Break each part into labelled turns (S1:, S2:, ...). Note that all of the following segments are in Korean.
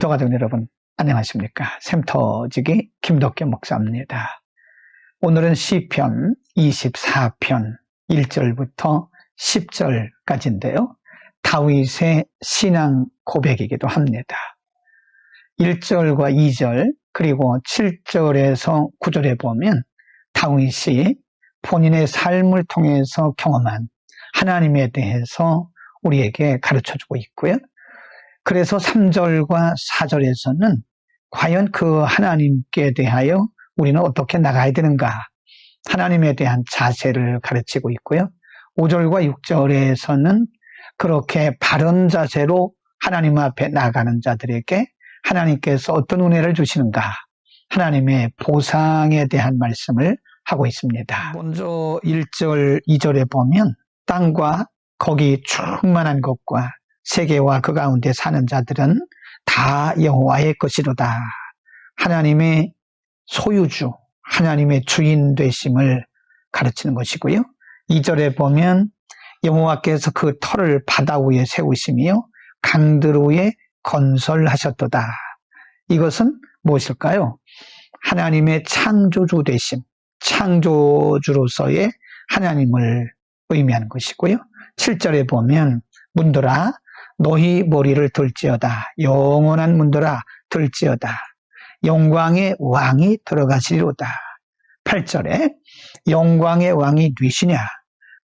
S1: 가족 여러분, 안녕하십니까? 샘터지기 김덕겸 목사입니다. 오늘은 시편 24편 1절부터 10절까지인데요. 다윗의 신앙 고백이기도 합니다. 1절과 2절 그리고 7절에서 9절에 보면 다윗이 본인의 삶을 통해서 경험한 하나님에 대해서 우리에게 가르쳐주고 있고요. 그래서 3절과 4절에서는 과연 그 하나님께 대하여 우리는 어떻게 나가야 되는가, 하나님에 대한 자세를 가르치고 있고요. 5절과 6절에서는 그렇게 바른 자세로 하나님 앞에 나가는 자들에게 하나님께서 어떤 은혜를 주시는가, 하나님의 보상에 대한 말씀을 하고 있습니다. 먼저 1절, 2절에 보면 땅과 거기 충만한 것과 세계와 그 가운데 사는 자들은 다 여호와의 것이로다. 하나님의 소유주, 하나님의 주인 되심을 가르치는 것이고요. 2절에 보면 여호와께서 그 터를 바다 위에 세우시며 강들 위에 건설하셨도다. 이것은 무엇일까요? 하나님의 창조주 되심, 창조주로서의 하나님을 의미하는 것이고요. 7절에 보면 문들아 너희 머리를 들지어다. 영원한 문들아 들지어다. 영광의 왕이 들어가시리로다. 8절에 영광의 왕이 누구시냐?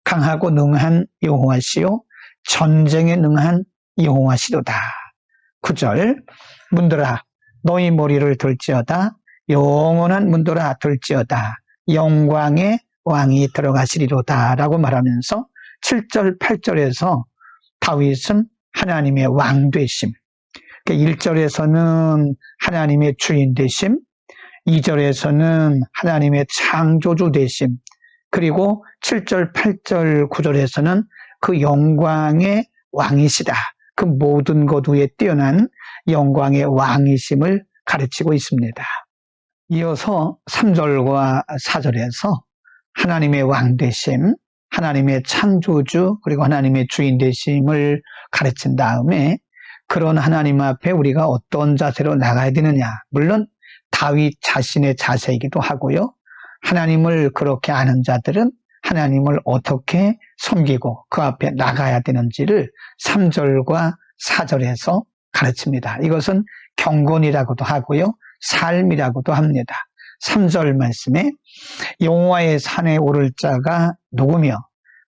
S1: 강하고 능한 여호와시요 전쟁에 능한 여호와시로다. 9절 문들아 너희 머리를 들지어다. 영원한 문들아 들지어다. 영광의 왕이 들어가시리로다 라고 말하면서 7절, 8절에서 다윗은 하나님의 왕 되심, 1절에서는 하나님의 주인 되심, 2절에서는 하나님의 창조주 되심, 그리고 7절, 8절, 9절에서는 그 영광의 왕이시다. 그 모든 것 위에 뛰어난 영광의 왕이심을 가르치고 있습니다. 이어서 3절과 4절에서 하나님의 왕 되심, 하나님의 창조주 그리고 하나님의 주인 되심을 가르친 다음에 그런 하나님 앞에 우리가 어떤 자세로 나가야 되느냐, 물론 다윗 자신의 자세이기도 하고요. 하나님을 그렇게 아는 자들은 하나님을 어떻게 섬기고 그 앞에 나가야 되는지를 3절과 4절에서 가르칩니다. 이것은 경건이라고도 하고요, 삶이라고도 합니다. 3절 말씀에 여호와의 산에 오를 자가 누구며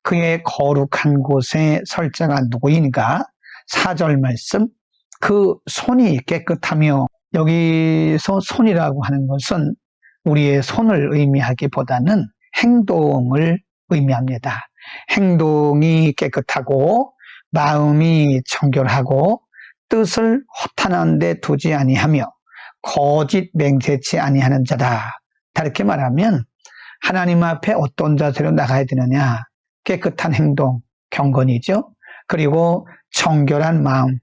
S1: 그의 거룩한 곳에 설 자가 누구인가? 4절 말씀 그 손이 깨끗하며, 여기서 손이라고 하는 것은 우리의 손을 의미하기보다는 행동을 의미합니다. 행동이 깨끗하고 마음이 청결하고 뜻을 허탄한 데 두지 아니하며 거짓 맹세치 아니하는 자다. 다르게 말하면 하나님 앞에 어떤 자세로 나가야 되느냐, 깨끗한 행동, 경건이죠. 그리고 정결한 마음,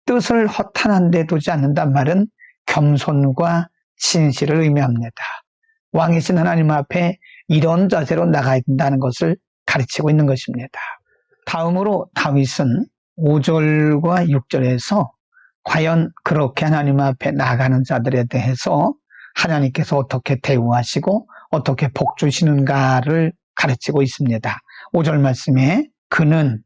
S1: 뜻을 허탄한 데 두지 않는단 말은 겸손과 진실을 의미합니다. 왕이신 하나님 앞에 이런 자세로 나가야 된다는 것을 가르치고 있는 것입니다. 다음으로 다윗은 5절과 6절에서 과연 그렇게 하나님 앞에 나가는 자들에 대해서 하나님께서 어떻게 대우하시고 어떻게 복 주시는가를 가르치고 있습니다. 5절 말씀에 그는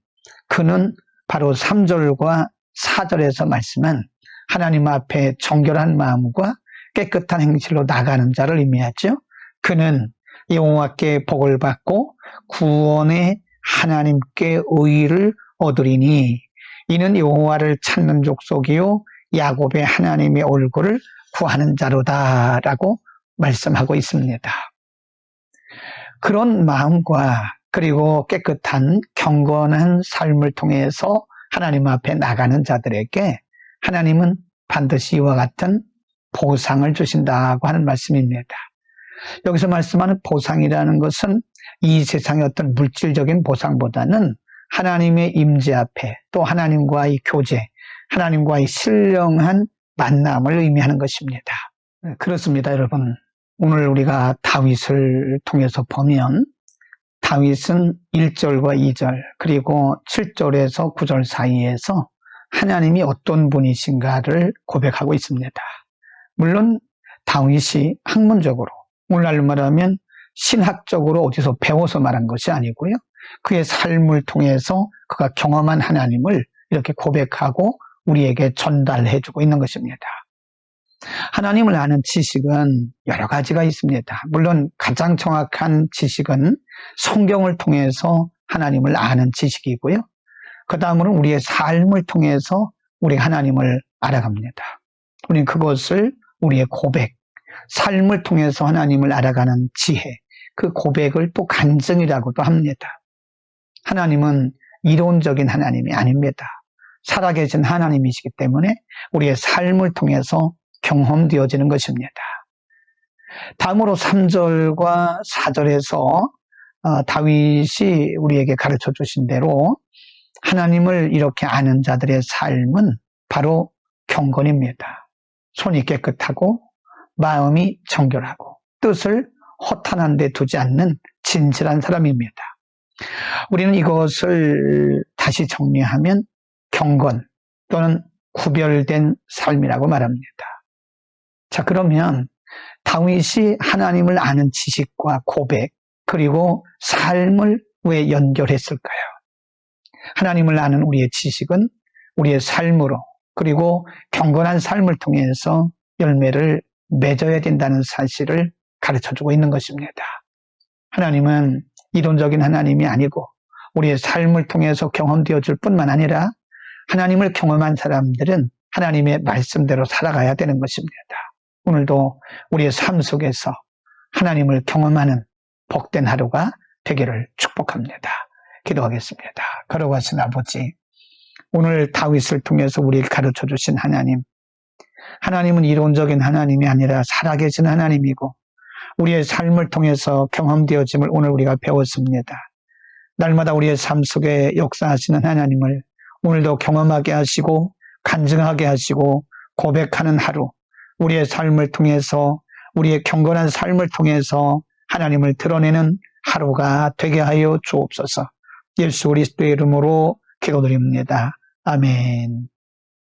S1: 바로 3절과 4절에서 말씀한 하나님 앞에 정결한 마음과 깨끗한 행실로 나가는 자를 의미하죠. 그는 여호와께 복을 받고 구원의 하나님께 의를 얻으리니 이는 여호와를 찾는 족속이요 야곱의 하나님의 얼굴을 구하는 자로다 라고 말씀하고 있습니다. 그런 마음과 그리고 깨끗한 경건한 삶을 통해서 하나님 앞에 나가는 자들에게 하나님은 반드시 이와 같은 보상을 주신다고 하는 말씀입니다. 여기서 말씀하는 보상이라는 것은 이 세상의 어떤 물질적인 보상보다는 하나님의 임재 앞에 또 하나님과의 교제, 하나님과의 신령한 만남을 의미하는 것입니다. 그렇습니다, 여러분. 오늘 우리가 다윗을 통해서 보면 다윗은 1절과 2절 그리고 7절에서 9절 사이에서 하나님이 어떤 분이신가를 고백하고 있습니다. 물론 다윗이 학문적으로, 오늘날로 말하면 신학적으로 어디서 배워서 말한 것이 아니고요. 그의 삶을 통해서 그가 경험한 하나님을 이렇게 고백하고 우리에게 전달해주고 있는 것입니다. 하나님을 아는 지식은 여러 가지가 있습니다. 물론 가장 정확한 지식은 성경을 통해서 하나님을 아는 지식이고요. 그 다음으로 우리의 삶을 통해서 우리 하나님을 알아갑니다. 우리는 그것을 우리의 고백, 삶을 통해서 하나님을 알아가는 지혜, 그 고백을 또 간증이라고도 합니다. 하나님은 이론적인 하나님이 아닙니다. 살아계신 하나님이시기 때문에 우리의 삶을 통해서 경험되어지는 것입니다. 다음으로 3절과 4절에서 다윗이 우리에게 가르쳐 주신 대로 하나님을 이렇게 아는 자들의 삶은 바로 경건입니다. 손이 깨끗하고 마음이 정결하고 뜻을 허탄한 데 두지 않는 진실한 사람입니다. 우리는 이것을 다시 정리하면 경건 또는 구별된 삶이라고 말합니다. 자, 그러면 다윗이 하나님을 아는 지식과 고백 그리고 삶을 왜 연결했을까요? 하나님을 아는 우리의 지식은 우리의 삶으로 그리고 경건한 삶을 통해서 열매를 맺어야 된다는 사실을 가르쳐주고 있는 것입니다. 하나님은 이론적인 하나님이 아니고 우리의 삶을 통해서 경험되어질 뿐만 아니라 하나님을 경험한 사람들은 하나님의 말씀대로 살아가야 되는 것입니다. 오늘도 우리의 삶 속에서 하나님을 경험하는 복된 하루가 되기를 축복합니다. 기도하겠습니다. 걸어가신 아버지, 오늘 다윗을 통해서 우리에게 가르쳐 주신 하나님은 이론적인 하나님이 아니라 살아계신 하나님이고 우리의 삶을 통해서 경험되어짐을 오늘 우리가 배웠습니다. 날마다 우리의 삶 속에 역사하시는 하나님을 오늘도 경험하게 하시고 간증하게 하시고 고백하는 하루, 우리의 삶을 통해서 우리의 경건한 삶을 통해서 하나님을 드러내는 하루가 되게 하여 주옵소서. 예수 그리스도의 이름으로 기도드립니다. 아멘.